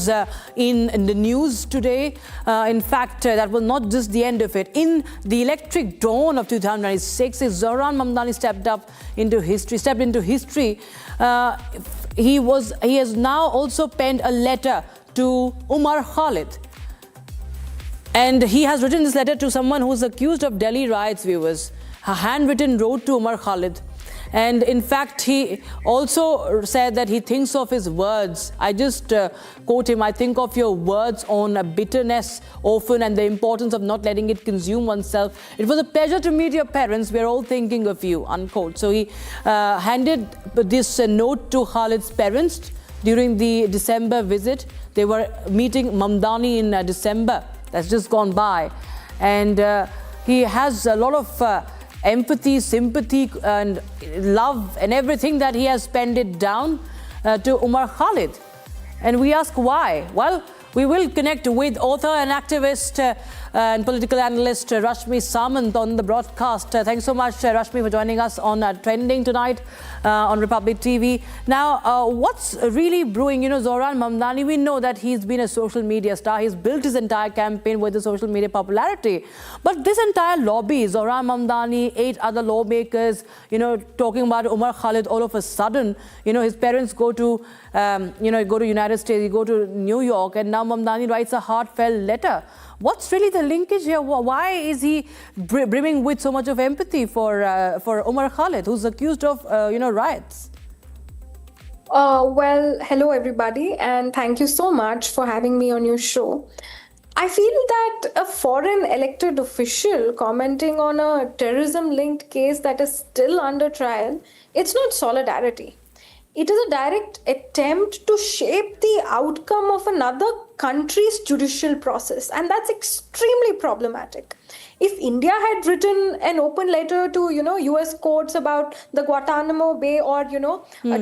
was in the news today. In fact, that was not just the end of it. In the electric dawn of 2026, Zohran Mamdani stepped into history. He has now also penned a letter to Umar Khalid. And he has written this letter to someone who is accused of Delhi riots, viewers. A handwritten note to Umar Khalid. And in fact, he also said that he thinks of his words. I just quote him, "I think of your words on bitterness often and the importance of not letting it consume oneself. It was a pleasure to meet your parents. We're all thinking of you," unquote. So he handed this note to Khalid's parents during the December visit. They were meeting Mamdani in December. That's just gone by. And he has a lot of empathy, sympathy and love and everything that he has penned it down to Umar Khalid. And we ask why? Well, we will connect with author and activist and political analyst Rashmi Samat on the broadcast. Thanks so much, Rashmi, for joining us on Trending tonight on Republic TV. Now, what's really brewing? You know, Zohran Mamdani, we know that he's been a social media star. He's built his entire campaign with the social media popularity. But this entire lobby, Zohran Mamdani, 8 other lawmakers, you know, talking about Umar Khalid all of a sudden, you know, his parents go to, go to United States, they go to New York, and now Mamdani writes a heartfelt letter. What's really the linkage here? Why is he brimming with so much of empathy for Umar Khalid, who's accused of, riots? Well, hello everybody, and thank you so much for having me on your show. I feel that a foreign elected official commenting on a terrorism-linked case that is still under trial, it's not solidarity. It is a direct attempt to shape the outcome of another country's judicial process, and that's extremely problematic. If India had written an open letter to, US courts about the Guantanamo Bay or,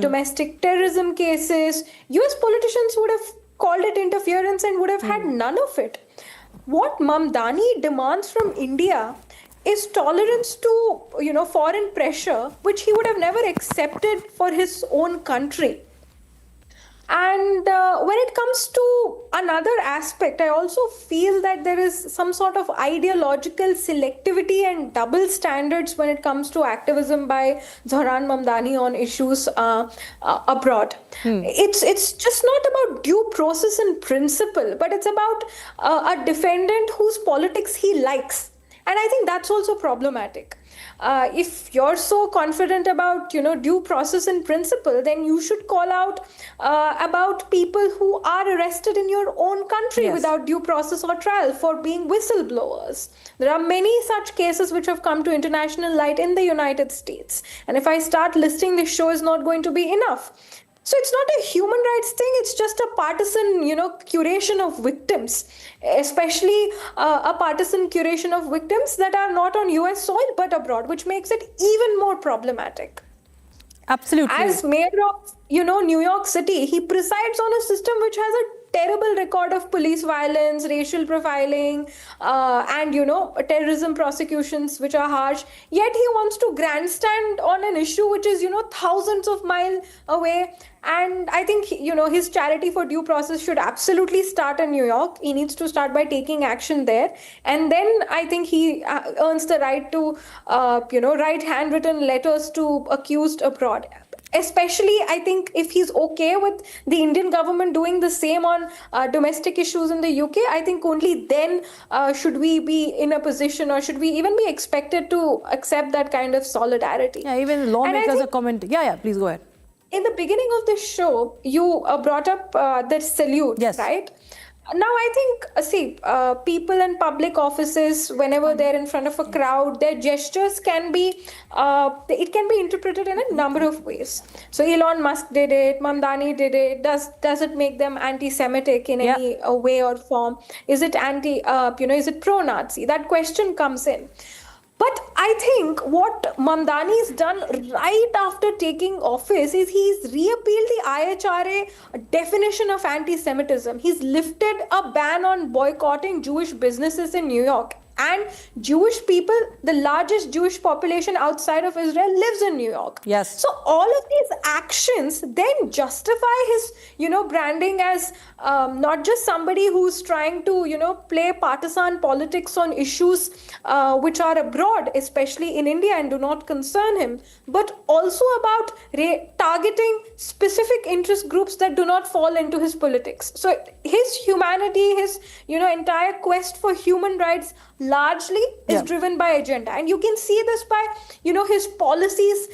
domestic terrorism cases, US politicians would have called it interference and would have had none of it. What Mamdani demands from India is tolerance to, foreign pressure, which he would have never accepted for his own country. And when it comes to another aspect, I also feel that there is some sort of ideological selectivity and double standards when it comes to activism by Zohran Mamdani on issues abroad. It's just not about due process in principle, but it's about a defendant whose politics he likes. And I think that's also problematic. If you're so confident about, due process in principle, then you should call out about people who are arrested in your own country without due process or trial for being whistleblowers. There are many such cases which have come to international light in the United States. And if I start listing, this show is not going to be enough. So it's not a human rights thing, it's just a partisan, curation of victims, especially a partisan curation of victims that are not on US soil but abroad, which makes it even more problematic. Absolutely. As mayor of, New York City, he presides on a system which has a terrible record of police violence, racial profiling, and, terrorism prosecutions, which are harsh. Yet he wants to grandstand on an issue which is, thousands of miles away. And I think, his charity for due process should absolutely start in New York. He needs to start by taking action there. And then I think he earns the right to, write handwritten letters to accused abroad. Especially, I think, if he's okay with the Indian government doing the same on domestic issues in the UK, I think only then should we be in a position, or should we even be expected to accept that kind of solidarity. Yeah, even lawmakers are commenting. Yeah, please go ahead. In the beginning of the show, you brought up the salute, right? Now, I think, people in public offices, whenever they're in front of a crowd, their gestures can be, it can be interpreted in a number of ways. So Elon Musk did it, Mamdani did it. Does it make them anti-Semitic in any way or form? Is it is it pro-Nazi? That question comes in. But I think what Mamdani's done right after taking office is he's reappealed the IHRA definition of anti-Semitism. He's lifted a ban on boycotting Jewish businesses in New York. And Jewish people, the largest Jewish population outside of Israel, lives in New York. Yes. So all of these actions then justify his, branding as not just somebody who's trying to, play partisan politics on issues which are abroad, especially in India, and do not concern him, but also about targeting specific interest groups that do not fall into his politics. So his humanity, his, entire quest for human rights largely is driven by agenda. And you can see this by, his policies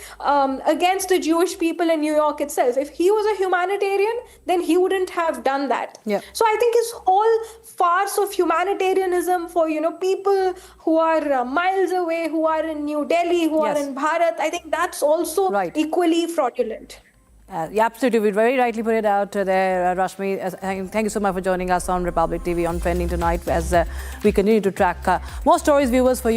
against the Jewish people in New York itself. If he was a humanitarian, then he wouldn't have done that. So I think his whole farce of humanitarianism for, people who are miles away, who are in New Delhi, who are in Bharat, I think that's also equally fraudulent. Yeah, absolutely. We very rightly put it out there, Rashmi. Thank you so much for joining us on Republic TV on Trending tonight as we continue to track more stories, viewers, for you.